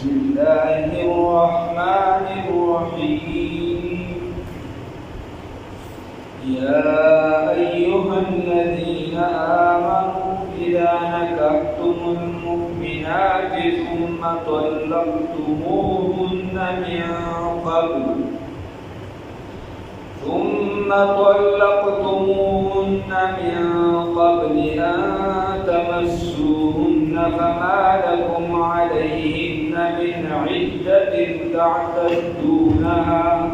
بسم الله الرحمن الرحيم يا أيها الذين آمنوا إذا نكحتم المؤمنات ثم طلقتموهن من قبل أن تمسوهن فما لكم عليهن من عدة تعتدونها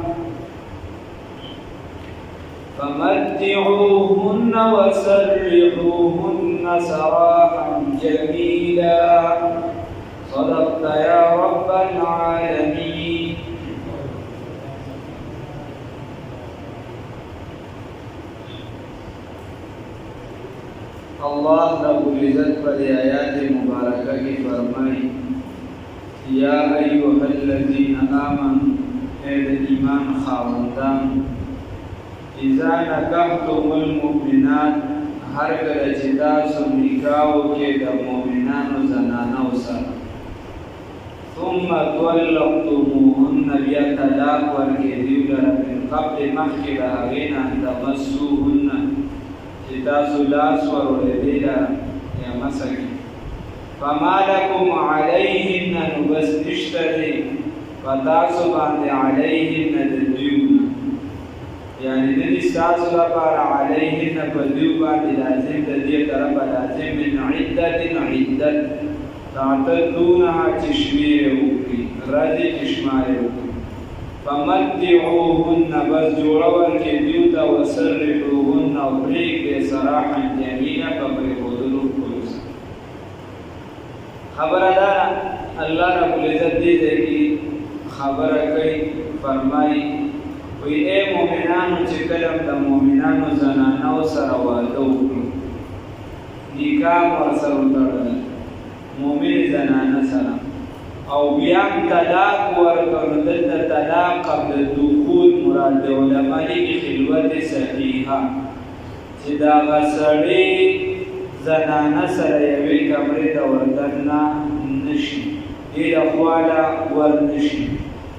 فمتعوهن وسرحوهن سراحا جميلا صدقت يا رب العالمين. اللہ رب العزت پر آیات مبارکہ کی فرمائی یا ایوہ الذین آمنوا اے ایمان خاوندان اذا نکحتم المؤمنات ہر کله چې تاسو نکاح وکړئ د مؤمنانو زنانو سره ثم طلقتموهن بیا طلاق ورکړئ دوی لره من قبل مخکې د هغې نه ان تمسوهن چې تاسو لاس ورولې دی لره یا مسه کړي فما لکم علیهن نو بس نشته دی په تاسو باندې علیهن د دوی یعنی ندی ستاسو لپاره علیهن په دوی باندې لازم د دې طرفه لازم من عدت تعتدونها چې شمېرې وکړي ورځې چې شمارې وکړي فمتعوهن بس جوړه ورکړي دوی ته وسرحوهن او پرېږدئ سراحا جمیلا په پرېښودلو ښکلو سره. خبره دا ده الله رب العزت دې ځای کې خبره کوي فرمایي وی اے مومنانو چې کله د مومنانو زنانو سره واده وکړو نکاح ورسره وتړل مومن زنانه سره او بیا طلاق ورکړو دلته طلاق قبل الدخول مراد د علما لیکي خلوت صحیحه چې دا سړی زنانه سره یوې کمرې ته وردننه نشي ډېره خواله ورنشي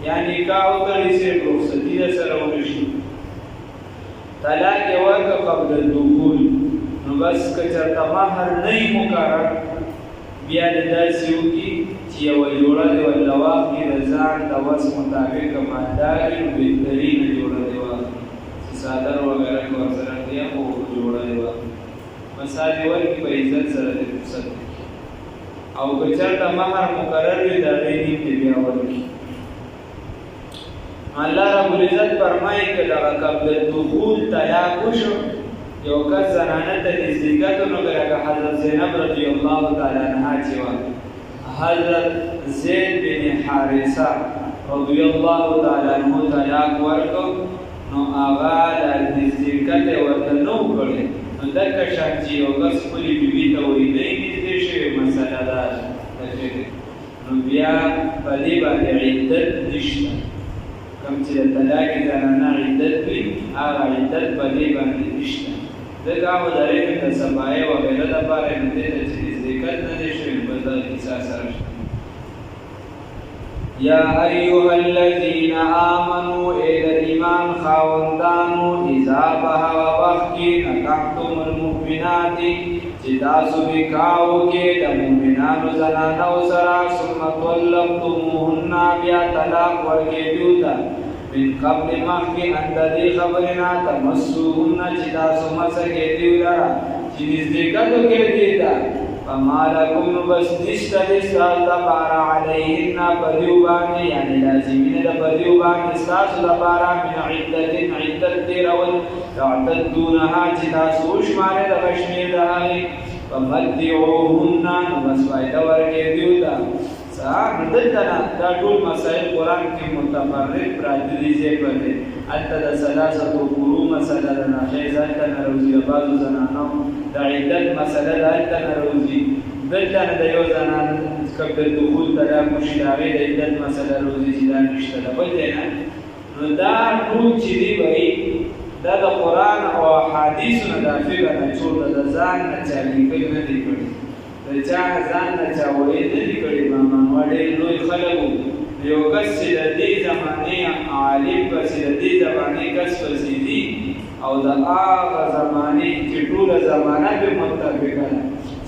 یعنی نکاح وکړي صرف رخصتي سره ونشي طلاق یې ورکړه قبل الدخول نو بس که چېرته مهر نه وي مقرر بیا د داسې وکړي چې یوه جوړه دې ورله واخلي د ځان د وس مطابق مالدار وي نو بهترینه جوړه دې واخلي چې څادر وغیره کې ورسره کړي خو جوړه دې واخلي مثال یې ورکړي په عزت سره دې رخصت کړي او که چېرته مهر مقرر وي د هغې نیم دې بیا ورکړي. الله رب العزت فرمایي که دغه قبل الدخول طلاق وشو یو کس زنانه ته نږدې کېدو نو لکه حضرت زینب رضی الله تعالی عنها چې وه حضرت زید بن حارثه رضی الله تعالی عنه طلاق ورکړو نو هغه د نږدې کېدو ورته نه و کړی نو دغه شان چې یو کس خپلې بیبي ته وایي نه یې نږدې شوې مسله دا ده نو بیا په دې باندې عدت نشته کوم چې د طلاق زنانه عدت وي هغه عدت په دې باندې نشته ځکه هغه د هغې د صفایې وغیره لپاره نو دې ته چې نږدې کټ نه دی شوی نو بس دغه کیسه سره شته. یا ایها الذین آمنوا ای د ایمان خاوندانو اذا په هغه وخت کې نکحتم المؤمنات چې تاسو نکاح وکړئ د مؤمنانو زنانو سره ثم طلقتموهن بیا طلاق ورکړئ دوی ته من قبل مخکې ان د دې خبرې نه تمسوهن چې تاسو مسه کړئ دوی لره چې نږدې کېدو کې دوی ته فما لکم نو بس نشته دی ستاسو لپاره علیهن په دوی باندې یعنې لازمي نه ده په دوی باندې ستاسو لپاره من عدت تېرول تعتدونها چې تاسو وشمارئ دغه شمېر د هغې فمتعوهن نو بس فایده ورکړئ دوی ته نو دلته نه دا ټول مسایل قرآن کې متفرق پراته دي ځای پر دی هلته د ثلاثة قروء مسله ده ناخیز هلته نه راوځي د بعضو زنانو د عدت مسله ده هلته نه راوځي دلته نه د یو زنانه قبل الدخول طلاق وشي د هغې د عدت مسله راوځي چې دا نشته ده بل ځای نه نو دا ټول چې دی به دا د قرآن او احادیثو نه دا فکر نه چور ده د ځان نه چا لیکل نه دي کړي د چا ځان نه چا ویل نه دي کړي مامانوا ډېر لوی خلک وو یو کس چې د دې زمانې عالم پسې د دې زمانې کس پسې دي او د هغه زمانې چې ټوله زمانه پرې متفقه ده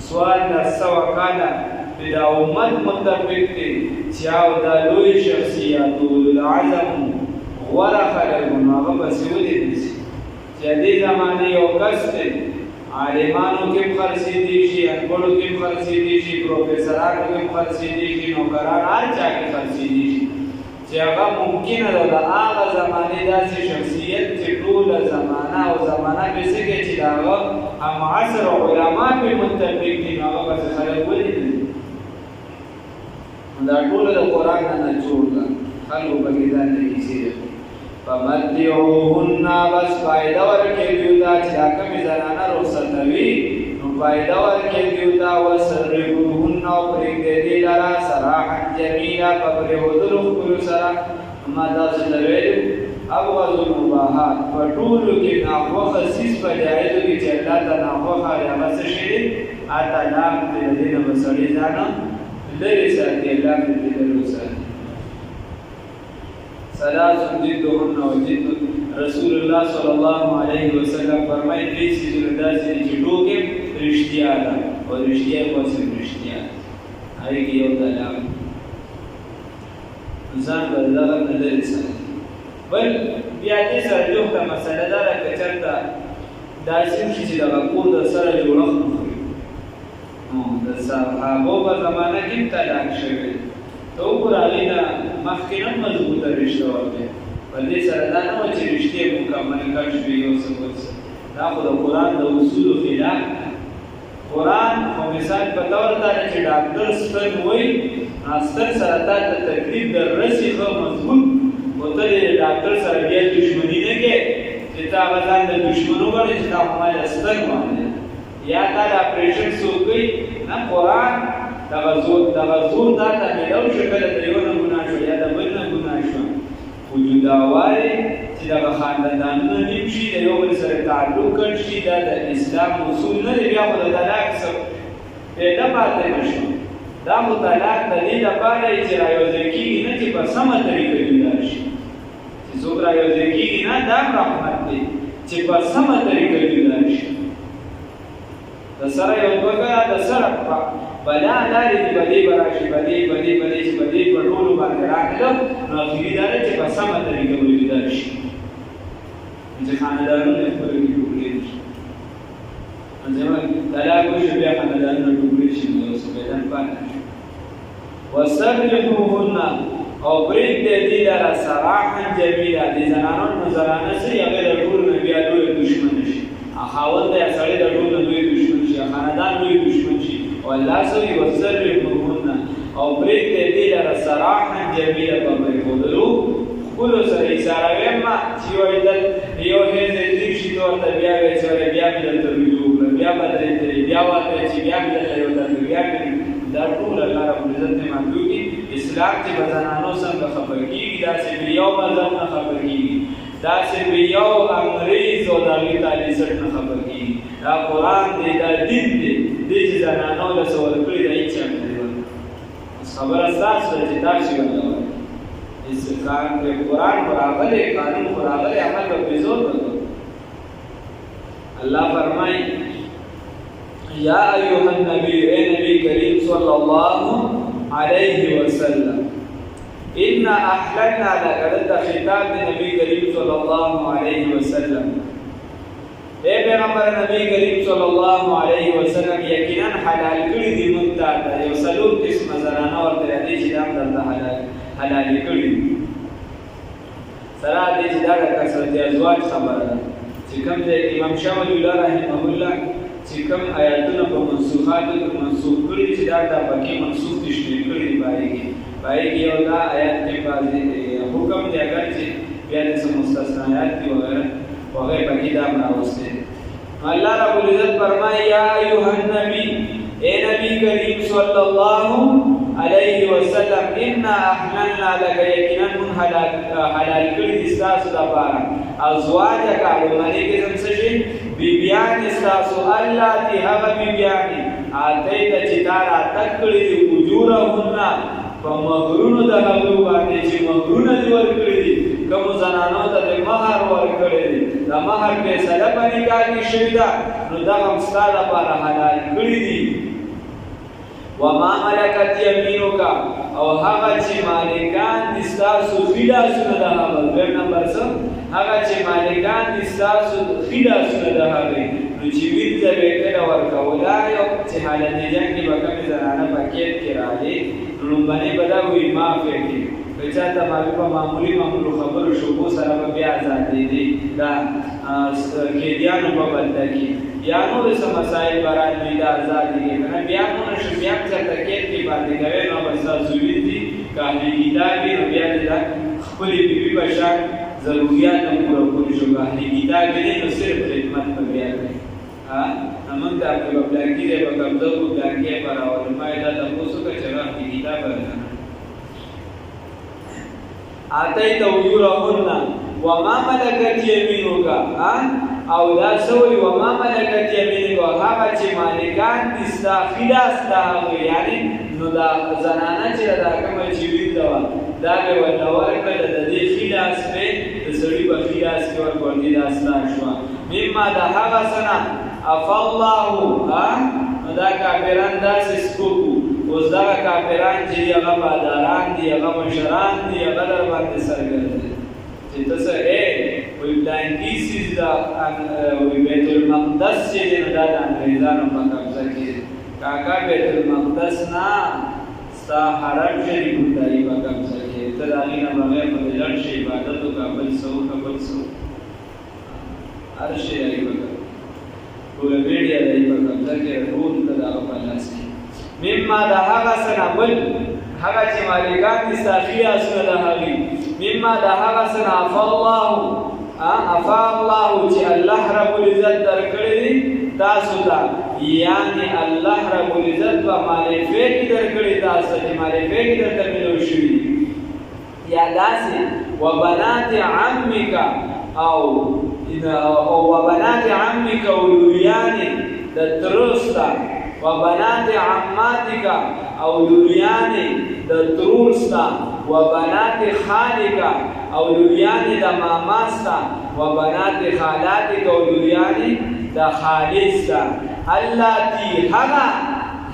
سوال د سوه کاله پرې د امت متفق دی چې او دا لوی شخصیات اولوالعزم غوره خلک نو هغه پسې ولیدل شي چې د دې زمانې یو کس دی عالمانو کې هم خرڅېدی شي انګړو کې هم خرڅېدی شي پروفیسرانو کې هم خرڅېدی شي نوکران هر چا کې خرڅېدی شي چې هغه ممکنه ده د هغه زمانې داسې شخصیت چې ټوله زمانه او زمانه پې څه کوي چې د هغه همعصر علما پې متفق دي نو هغه پسې خلک ولیدل دا ټوله د قرآن نه جوړ ده خلکو پکې ځان ته کیسې ده فمتعوهن بس فائدہ ورکې دیو ته چې دا کومې زنانه رخصتوي نو فائدہ ورکې دیو ته وسرحوهن او پرېږدې دې لره سراحا جمیلا په پرېښودلو ښکلو سره ما داسې ته ویلو ابغض المباحات په ټولو کې ناخوښه څیز په جایزو کې چې الله ته ناخوښه دی هغه څه شی دی طلاق دی د دې نه به سړی ځانه لرې ساتي الله دې لرې وساتي ثلاث ضدهن وجد رسول الله صلی الله علیه وسلم فرمایي درې څیزونه داسې دي چې ټوکې رښتیا ده او رښتیا یې پسې رښتیا ده هغې کې یو طلاق ځان به دغه نه لرې ساتي بل بیا دې سره جوخته مسله دا ده که چېرته داسې وشي چې دغه کور د سره جوړښت وخوري د صحابو په زمانه کې هم طلاق شوی ته وګوره هغې نه مخکې نه مضبوطه رشته وه په دې سره دا نه وه چې رشتې مکمل کړ شوې یو څه بل څه دا خو د قرآن د اصولو خلاف قرآن خو مثال په طور تا ده چې ډاکټر ستن وایي ستن سره تا ته تکلیف در رسي ښه مضبوط خو ته د ډاکټر سره بیا دشمني نه کوې چې تا هغه ځان د دشمن وګڼې چې دا خو ما یې ستن باندې یا تا د اپریشن څوک کوي نه قرآن دغه زور دا ته میلاو شو کله د یو نه ګناه شو یا د بل نه ګناه شو خو جداوالې چې دغه خاندانونه نیم شي د یو بل سره تعلق کړ شي دا د اسلام اصول نه دی بیا خو د طلاق څه پیدا پاتې نه شو دا خو طلاق د دې لپاره چې رایوځای کېږي نه چې په سمه طریقه جدا شي چې څوک رایوځای کېږي نه دا رحمت دی چې په سمه طریقه جدا شي د سره یو دوه د سره بلا لارې دي بدې به راشي بدې چې بدې په ټولو باندې راغله نو اخري دا ده چې په سمه طریقه به جدا شي چې خاندانونه یې خپلو کې ټوکړې شي طلاق وشي بیا خاندانونه ټوکړې شي نو یو څه میدان پاتې شي وسرحوهن او پرېږدې دې لره سراحا جمیلا دې زنانو نو زنانه څه هغې د ټولو نه بیا لویه دشمنه شي خاوند دی سړی د ټولو نه لوی دشمن شي خاندان لوی دشمن شي او الله سوی وسرحوهن او پرېږدې دې لره سراحا جمیلا په پرېښودلو ښکلو سره ایساروي ما چې وایدل یو هیڅ تېر شي ته ورته بیا وایي چې بیا مې دلته رجوع کړه بیا به درې ترې بیا ورته چې بیا مې دلته یو درته بیا مې دا ټول الله رب العزت نه معلوم کړي اسلام چې به زنانو څنګه خبر کېږي داسې به یو مذهب نه خبر کېږي داسې به یو انګریز او د هغې تالیسټ نه خبر کېږي دا قرآن دی دا دین دی دې چې زنانو له څه ورکړي دا هېڅ چا نه دی خبره ستاسو ده چې تاسې ورته قرآن خو راغلی قانون خو راغلی عمل به پرې زور وکړو الله فرمایي یا ایها النبی اے نبی کریم صلی الله علیه وسلم ان احللنا لك دلته خطاب د نبی کریم صلی الله علیه وسلم اے پیغمبر نبی کریم صلی الله علیه وسلم یقینا حلال کړي دي موږ ته یو څلور قسمه زنانه ورته دي چې دا درته حلال کړي سره دې چې دا د کثرت ازواج خبره ده چې کوم د امام شاه ولی الله رحمه الله چې کوم آیاتونه په منسوخاتو کې منسوخ کړي چې دا پکې منسوخ دي شوي کړي دي باندې یو دا آیات کې بعضې حکم دی اگر چې بیا د څه مستثنیات دي وغیره پکې دا هم راوستي الله رب العزت فرمایي یا ایها النبی اے نبی کریم صلی الله علیه وسلم انا احللنا لك یقینا من حلال کړي دي ستاسو لپاره ازواجک لومړی قسم څه شي بیبیان ستاسو اللاتي هغه بیبیانې اتیته چې تا راتګ کړي دي اجورهن په مهرونو د هغوی باندې چې مهرونه دې ورکړي دي کومو زنانو ته د مهر ورکړی دی د مهر فیصله په نکاح کې شوې ده نو دغه هم ستا لپاره حلال کړي دي وما ملکت یمینک او هغه چې مالکان دي ستاسو ښي لاسونه د هغه دویم نمبر څه هغه چې مالکان دي ستاسو ښي لاسونه د هغې نو چې وینځه به یې کله ورکولای چې حالت جنګ کې به کومې زنانه په کیب کې راغلې نو لومبنۍ به دا وایي معاف یې کړي که چاته په معمولي خبرو شبو سره به بیا ازادېدي دا قیدیانو په بدله کې یا نور څه مسایل به راتلي دا ازادېږي که نه بیا نو نه شي بیا هم چېرته کیب کې پاتې کوې نو به ستاسو وینځي که اهلي کتاب وي نو بیا دې خپلې بیبي په شان ضروریات هم پوره کړي شو که اهلي کتاب وي نو صرف خدمت به بیا کوي موږ ته په پلانکي دی به قبضه کړو پلانکي یې به راولو ما یې دا تپوس وکړه چې هغه اهلي کتاب به آتیت اجورهن وما ملکت یمینک او دا سوی وما ملکت یمینک هغه چې مالکان دي ستا ښي لاس د هغوی یعنې نو دا زنانه چې دا کومه چې وینځه وه دا به ورته ورکړه د دې ښي لاس به د سړي په ښي لاس کې ورکړې دا ستا شوه مما د هغه څه نه عفا الله نو دا کافران داسې سپک وو اوس دغه کافران چې دي هغه باداران دي هغه مشران دي هغه در باندې سرګرد دي چې ته څه وایي پلانکي څیز د وایي بیت المقدس چې دی نو دا د انګریزانو په قبضه کې دی کاکا بیت المقدس نه ستا حرم شریف خدایي په قبضه کې ته د هغې نه بغیر به دې لړ شي عبادت وکړه بل څه وکړه بل څه هر شی هغې په ټوله میډیا د هغې په قبضه کې ټول ته د هغه په لاس کې مما د هغه څه نه بل هغه چې مالکان دي ستا ښي لاسونه د هغې مما د هغه څه نه عفا الله چې الله رب العزت درکړی دی تاسو ته یعنې الله رب العزت به معرفې کې درکړي تاسو ته چې معرفې کې درته ملو شوي دي یا داسې وبنات عمک او وبنات عمک او لوریانې د ترو ستا وبنات عماتک او لوریانې د ترور ستا وبنات خالک او لوریانې د ماما ستا وبنات خالاتک او لوریانې د خالد ستا اللاتی هغه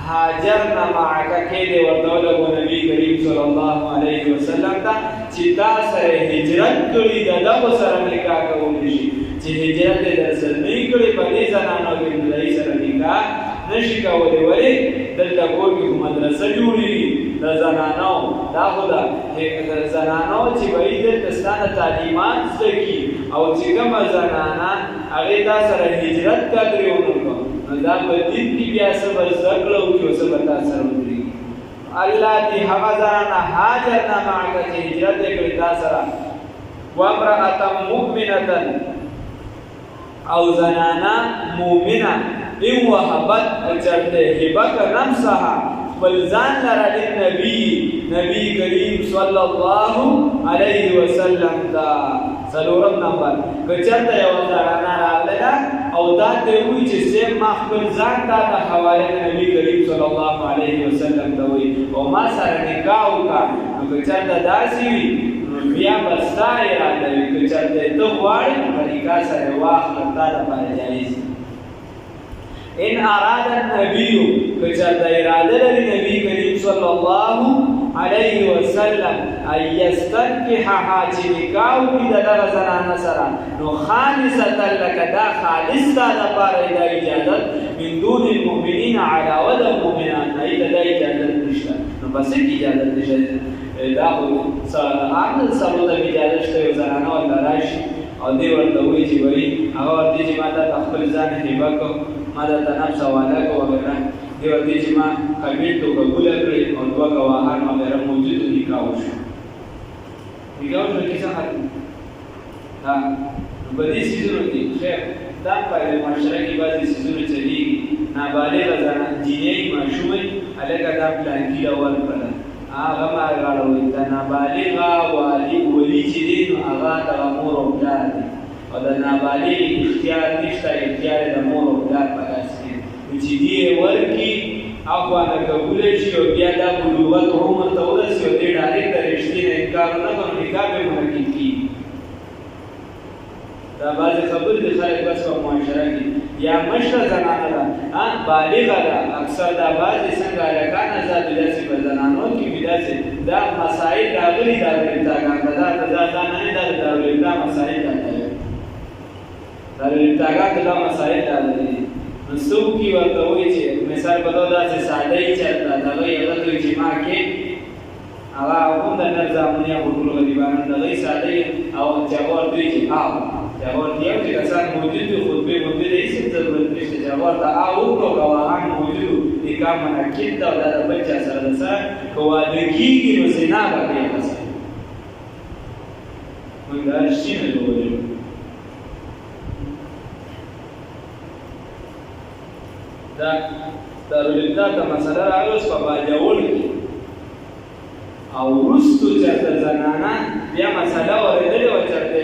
هاجرنا معک کې دې ورته ولګو نبي کریم صلی الله علیه وسلم ته چې تا سره هجرت کړي د دغو سره نکاح کولی شي چې هجرت یې درسره نه وي کړی په دې زنانو کې د هغې سره نکاح نشي کولی ولې دلته کور کې خو مدرسه جوړېږي د زنانو دا خو د زنانو چې به یې دلته ستا نه تعلیمات زده کړي او چې کومه زنانه هغې تا سره هجرت قدرې ونه کړو نو دا په دین کې بیا څه به زده کړه وکړي او څه به تا سره ودرېږي الله دې هغه زنانه هاجرنا معک چې هجرت یې کړې تا سره وامرأة مؤمنة او زنانه مؤمنه ان وهبت چرته هبک نفسها بل ځان لره للنبي نبی کریم صلی الله علیه وسلم دا څلورم نمبر که چرته یو زنانه راغله او دا ته وایي چې سیم ما خپل ځان تا ته حواله نبی کریم صلی الله علیه وسلم ته وایي او ما سره نکاح وکړه نو که چرته داسې وي بیا به ستا اراده وي که چرته ته غواړې نو په نکاح سره واخله تا دپاره جایز دي ان اراد النبي كجد اراده للنبي كريم صلى الله عليه وسلم ان يستنكحها نکاح کی دغه زنانه سره نو خالصه لك دا خالص دا لپاره دا اجازت من دون المؤمنين على ود المؤمنات دا اجازت نشته نو بس اجازت نشته دا خو عقل سره د اجازت شته زنانه ولا راشي او دی ورته وایي چې وایي هغه ورته چې ما ته خپل ځان هبه کړ ما درته نفس حواله کړه وغیره دی ورته چې ما قبیل تو قبوله کړې او دوه ګواهان وغیره موجود نکاح وشو نکاح وشو کیسه ختم ها په دې څیزونو کې خیر دا په معاشره کې بعضې څیزونه چلېږي نابالغه جینۍ ماشومۍ هلکه دا پلانکي له ورکړله هغه ما غاړوي د نابالغه ولي چې دی نو هغه دغه مور او پلار دی او د نابالغ اختیار نشته اختیار د مور او پلار په لاس کې نو چې دې ورکړي افغانه قبول شي او بیا دا بلوغت عمر ته ورسي او دې ډایرکټ رښتینه انکار نه کوي نکاح به منعقد کیږي دا بعضې خبرې د خلک بس په معاشره کې یا مشره زنانه ده بالغه ده اکثر دا بعضې څنګه هلکان ازاد وي داسې په زنانو کې وي داسې دا مسایل راغلي دارالابتاګان ته دا نه دی دا د دارالابتا مسایل راغلي دارالابتاګان ته دا مسایل راغلي نو څوک یې ورته وایي چې مثال په ډول داسې ساده یې چېرته دغه یې هغه ته وایي چې ما کې هغه هم د نر زامنې او ټول غریبانو دغه یې ساده یې او چې هغه ورته وایي چې هغه ورته یو چې کسان موجود وي خطبې مطبې د هېڅ ضرورت نشته چې هغه ورته وکړو ګواهان موجود وو نکاح منعقد ده او دا د بل چا سره د سره که واده کېږي نو زنا به کوي هغه سره موږ دا رښتینه وویلو دا دارالابتا ته مسله راغله اوس په باجوړ کې او وروستو چېرته زنانه بیا مسله اورېدلې وه چېرته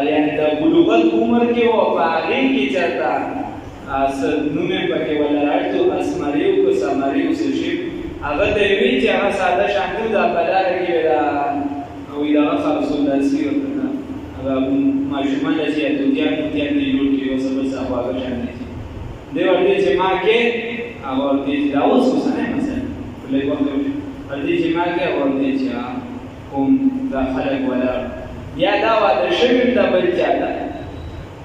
یعنې د بلوغت عمر کې وه په هغې کې چېرته نوم یې پکې ولا راځو اسمریو که سمریو څه شي هغه ته یې وایي چې هغه ساده شانتي دا په لاره کې وایي دغه خرڅول داسې ورته هغه ماشومان داسې یتوتیان موتیان دې جوړ کړي او څه بل څه خو هغه شانتي دی ورته چې ما کې هغه ورته چې دا اوس اوس نه مثلا لږ وخت ورته چې ما کې ورته چې کوم دا خلک ولا یا دا واده شوي د بل چا ده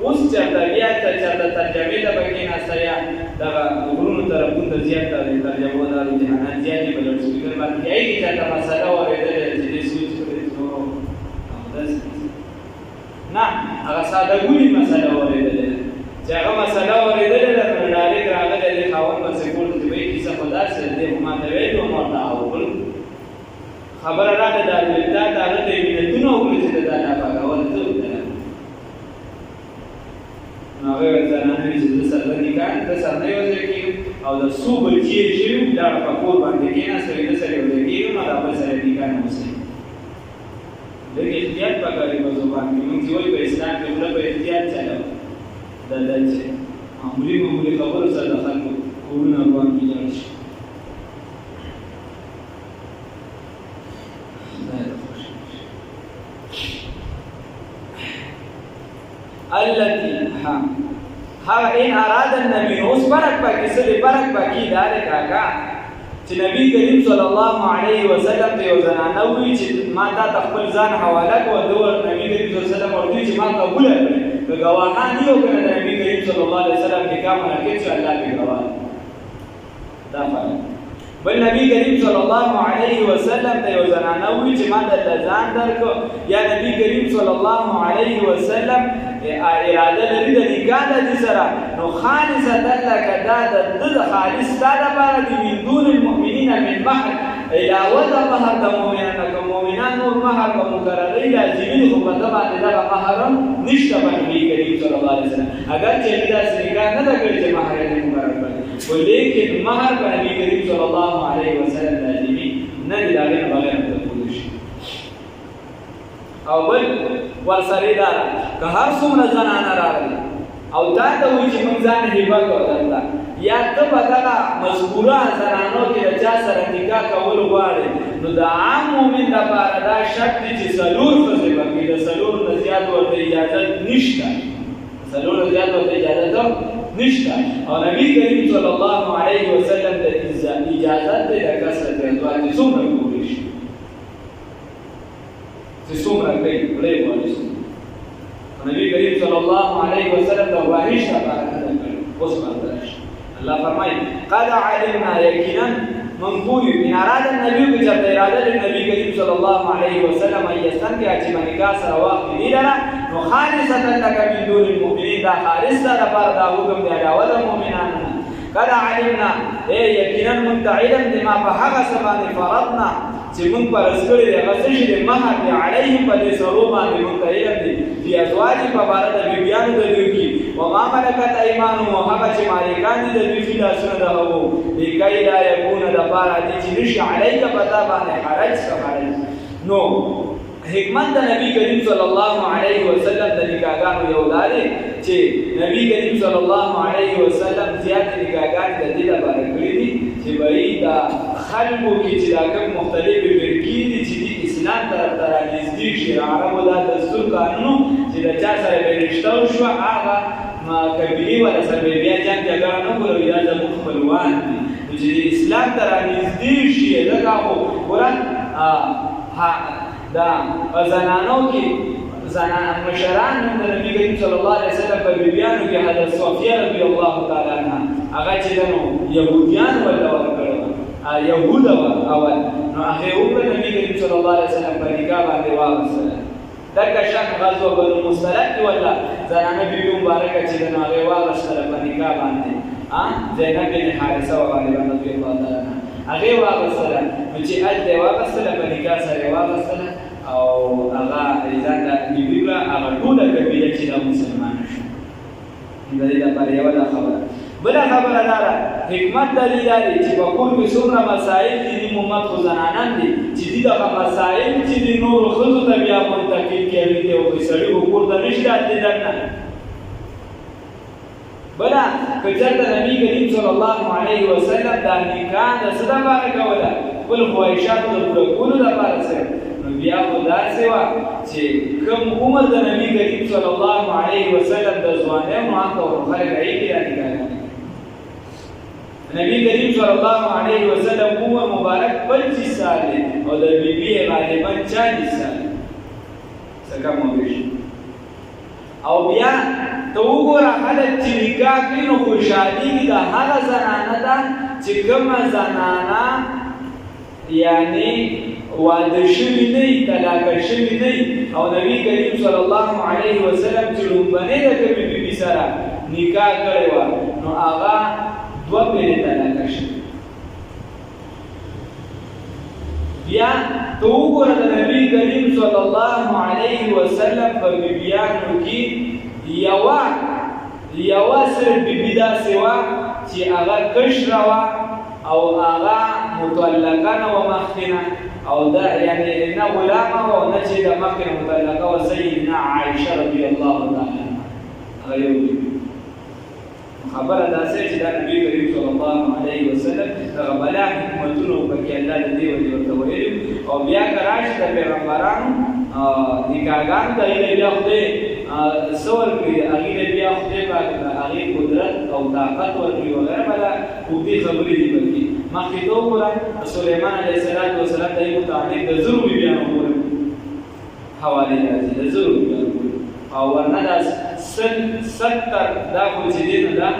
اوس چېرته بیا چېرته ترجمې ته پکې ناسته یا دغه غرونو طرفونو ته زیات ترجمو دا رجحانات زیات دي په لوډ سپیکر باندې هغې کې چېرته مسله اورېدلې ده چې دې سوچ کړی نه هغه سادهګونې مسله اورېدلې ده چې هغه مسله اورېدلې ده نو ډایرکټ راغلی دی خاوند ورسې کور ته چې وایي کیسه خو داسې ده دی خو ما ته ویلي وم ورته وکړل خبره راغله دارالابتا ته هغه ته یې مینتونه وکړي چې د دا ناپاکول څه ورته نو هغه یې زنانه وي چې زه سره د نکاح ده سره نه یو ځای کېږم او د څو بچي یې شوي دغه په کور باندې کېناستوي ده سره یو ځای کېږم او د بل سره نکاح نه اوسئ لږ احتیاط پکار دی په زبان کې مونږ چې وایي په اسلام کې خوله په احتیاط چلوه دا چې معمولي خبرو سره د خلکو کورونه افغان کې جوړ شي التي ان اراد النبي اوس برک پکې څه دی برک پکې دا دی کاکا چې نبی کریم صلی الله علیه وسلم ته یو زنانه وویل چې ما تا ته خپل ځان حواله کړه د نبی کریم صلی الله علیه وسلم ورته چې ما قبوله کړې که ګواهان دي او که نه د نبی کریم صلی الله علیه وسلم نکاح منعقد شو الله پې ګواه دا فرق بل نبی کریم صلی الله علیه وسلم ته یو زنانه وویل چې ما درته ځان درکړو یا نبی کریم صلی الله علیه وسلم اراده لري د نکاح د دې سره نو خالصة لك دا د خالص ستا دپاره دي من دون المؤمنین من مهر علاوه د مهر د مؤمنانو که مؤمنان نور مهر به مقرروي لازمي دي خو په ده باندې دغه مهر هم نشته په نبي کریم صلی الله علیه وسلم اگر چې هغې داسې نکاح نه ده کړې چې مهر یې مقرر کړی خو لیکن مهر په نبي کریم صلی الله علیه وسلم لازمي نه دي د هغې نه بغیر متفوض شي او بل ورسره دا که هر څومره زنانه راغلي او تا ته وایي چې موږ ځان هبه کړو درته یا ته په دغه مذکوره زنانو کې د چا سره نکاح کول غواړې نو د عام مؤمن دپاره دا شرط دی چې څلور ښځې به کړي د څلورو نه زیات ورته اجازت نشته څلورو نه زیات ورته اجازت نشته او نبي کریم صلی الله علیه وسلم د اجازت دی د کثرت ازواج چې څومره کولی شي چې څومره کوي وړی غواړي نبی کریم صلی الله علیه وسلم د واهش لپاره نه ده کړې اوس ورته راشي الله فرمایي قد علمنا یقینا من پوهیو ان اراد النبي که چېرته اراده لري نبي کریم صلی الله علیه وسلم ان یستنکح چې به نکاح سره واخلي دې لره نو خالصة لک من دون المؤمنین دا خالص ده دپاره دا حکم دی علاوه د مؤمنانو نه قد علمنا یقینا موږ ته علم دی ما په هغه څه باندې فرضنا چې موږ فرض کړی دی هغه څه شي دی مهر دی علیهم په دې سړو باندې موږ ته علم دی فی ازواجهم په باره د بیبیانو د دوی کې وما ملکت ایمانهم او هغه چې مالکان دي د دوی فی لاسونه د هغو لکۍ لا یکونه دپاره دې چې نشي علیکه په تا باندې حرج څه حرج نو حکمت د نبی کریم صلی الله علیه وسلم د نکاحګانو یو دا دی چې نبی کریم صلی الله علیه وسلم زیات نکاحګان د دې لپاره کړي دي چې وایي دا خلکو کې چې دا کوم مختلفې فرقې دي چې د اسلام طرف ته رانږدې شي عربو دا دستور قانونو چې د چا سره به رشته وشوه هغه قبیلې ولا سره به بیا جنګ جګړه نه کړو یا زموږ خپلوان دي نو چې د اسلام ته رانږدې شي ځکه خو ګوره دا زنانو کې مشران د نبی کریم صلی الله علیه وسلم په بیبیانو کې حضرت صفیه رضی الله تعالی عنها هغه چې نو يهوديان ولا ورکړل يهود اول نو هغه وکړه نبی کریم صلی الله علیه وسلم په نکاح باندې واغسله دا کشان غزوه بنو مصطلق ولا زنانه بیبي مبارکه چې نو هغه واغسله په نکاح باندې زینب بن حارثه غالبا رضی الله تعالی عنها هغه واغسله چې اته واغسله په نکاح سره واغسله او هغه ځان د بیبیګه هغه ټول قبیله چې د مسلمانانو شو د دې لپاره یو دا خبره بل خبره دا حکمت دلیل دی چې په کور کې څومره مسائل دي د امت خو زنانان دي چې دغه مسائل چې د نور خزو ته بیا منتقل کېږي او د سړي کور ته نشي راتللی بلا کچرته نبی کریم صلی الله علیه وسلم دا نکاح د څه لپاره کوله بل خواهشاتو د پوره کولو لپاره سره بیا خدا سوا چې کوم عمر د نبی کریم صلی الله علیه وسلم د ځوانانو هغه خلک ایږي راځي نبی کریم صلی الله علیه وسلم عمر مبارک 25 سال او د بیبي غالبا 40 سال څنګه مو ویش او بیا ته وګوره خلک چې نکاح کوي نو خوشحالي د هغه زنانه ده چې کومه زنانه یعنی واده شوی نه طلاق شوی نه او نبی کریم صلی الله علیه وسلم چې لومبنه د کومې بیبي سره نکاح کړی و نو هغه دوه پیرې طلاق شوی بیا ته وګوره د نبی کریم صلی الله علیه وسلم په بیبیانو کې یوه صرف بیبي داسې وه چې هغه کشره وه او هغه مطلقه نه وه مخکې نه او دا یعنی نه غلامه او نه چې د مخکې مطلقه وه سیدنا عایشه رضی الله تعالی عنها هغه یو خبره داسې چې دا نبی کریم صلی الله علیه وسلم دغه بلا حکمتونو پکې الله د دې ورته ویلي او بیا که راشي د پیغمبرانو نکاحګانو ته هغې بیا خدای څه ورکړي هغې ته بیا خدای پاک د هغې قدرت او طاقت ورکړي وغیره بله اوږدې خبرې دي بلکې مخکې ته وګوره سلیمان علیه السلام د هغې متعلق د زرو بیبیانو پورې حوالې راځي د زرو بیبیانو پورې او ورنه دا 70 دا خو چې دی نو دا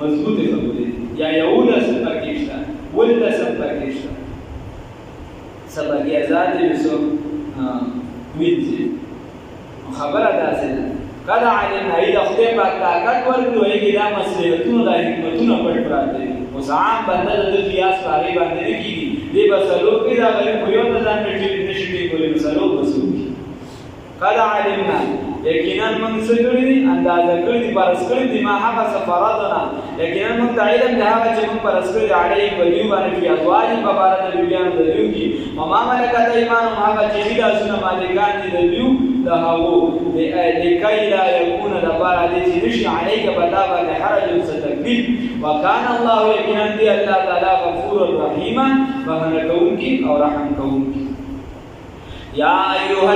مضبوطې خبرې دي یا 11 پکې شته 12 پکې شته څه پکې ازادې وي څوک وینځي خبره داسې ده کله علمنا ای د خدای پاک طاقت ورکړي وایي چې دا مصلحتونه دا حکمتونه پټ پراته دي اوس عام بنده د قیاس په هغې باندې نه کېږي دی به څلور کوي دا غریب خو یو ته ځان نشي کولی نو څلور به څه وکړي قد علمنا یقینا موږ څه کړي دي اندازه کړي دي فرض کړي دي ما هغه څه فرضنا یقینا موږ ته علم دی هغه چې موږ فرض کړي دي علیه په دیو باندې فی ازواج په باره د بیبیانو د دیو کې وما ملکت ایمانهم هغه چې دي لاسونه مالکان دي د دیو د هغو لکۍ لا یکون دپاره دې چې نشي علیک په تا باندې حرج څه تکلیف وکان الله یقینا دی الله تعالی غفور رحیما بخښنه کوونکي او رحم کوونکي یا ایها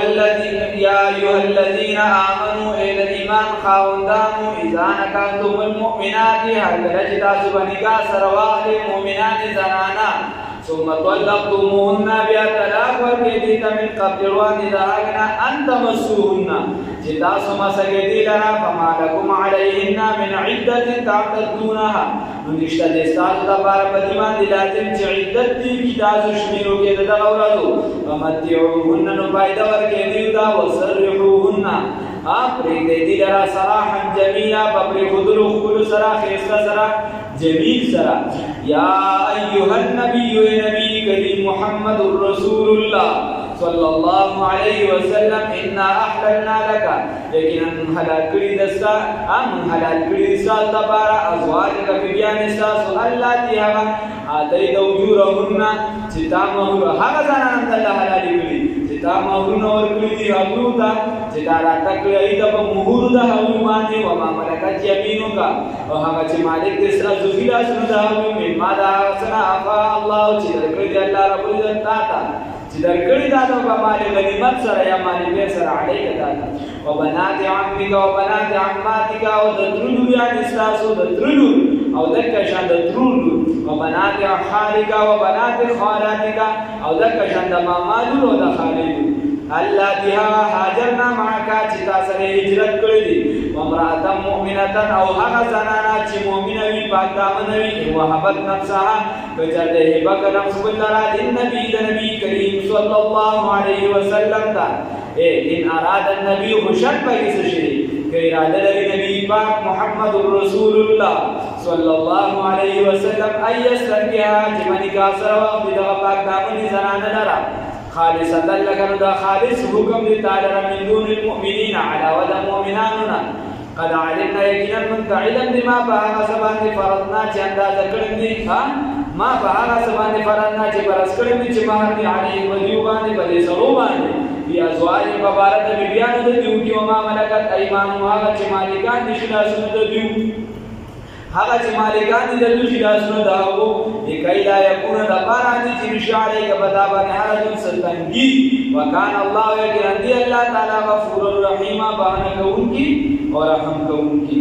الذین آمنوا ای د ایمان خاوندانو اذا نکحتم المؤمنات هر کله چې تاسو به نکاح سره واخلئ مؤمنانې زنانه ثم طلقتموهن بیا طلاق ورکړئ دې ته من قبل وړاندې د هغې نه ان تمسوهن چې تاسو مسه کړي لره فما لکم علیهن من عدة تعتدونها نو نشته د ستاسو لپاره په دې باندې لازم چې عدت دي چې تاسو شمیرو کې د دغه ورځو ومتعوهن نو فایده ورکړئ دوی ته وسرحوهن پرېږدئ دې لره سراحا جمیلا په پرېښودلو ښکلو سره ښایسته سره جمیل سره یا ایها النبی نبی کریم محمد رسول الله صلی الله علیه وسلم انا احللنا لك یقینا حلال کړي دستا حلال کړي ستاسو لپاره ازواجک بیبیان ستاسو اللاتي هغه اتیت اجورهن چې تا مهر هغه ځانان ته الله حلال کړي چې چې تا مهرونه ورکړي دي هغوی ته چې تا راته کړی ته په مهور د هغوی باندې وما ملکت یمینک او هغه چې مالک دې سره زوفي لاسونه د هغوی مما د هغه څه نه عفا الله چې درکړي دي الله رب العزت تا ته چې درکړي دا د مال غنیمت سره یا مال بیر سره علیک تا ته وبنات عمک وبنات عماتک او د ترونو یعنې ستاسو د ترونو او دکه شان د ترونو وبنات خالک وبنات خالاتک او دکه شان د مامالو او د خالینو الله بها هاجرنا معك چې تاسو سره هجرت کړی دي وامرأة مؤمنة او هغه زنانه چې مؤمنه وي پاک دامنه وي وهبت نفسها کچته هبه نفس بالله للنبي د نبی کریم صلی الله علیه وسلم ته ان اراد النبي خشن پکې څه شي که اراده لري نبی پاک محمد رسول الله صلی الله علیه وسلم ایسترکها چې باندې کا سره وخت دغه پاک دامنه زنانه لره خالصتا لکن دا خالص حکم دی تعالی من دون المؤمنین علاوه دا مؤمنانونا قد علمنا یقینا من علم دی ما بهاغه سبانه فرضنا چې اندازه کړم دی ما بهاغه سبانه فرضنا چې برس کړم دی چې مہر دی علی وجو باندې بلې سرو باندې بیا ازواج مبارک بیان د دیو کې ما ملکت ایمان هغه چې مالکان دي شلا سن د دیو هغه چې مالکان دي د دوی لاسونو داو لکای لا یکون د بارانی چې نشاله کې بدا باندې حرج سلطنگی وکان الله یقین دی الله تعالی غفور الرحیم باندې کوونکی اور رحم کوونکی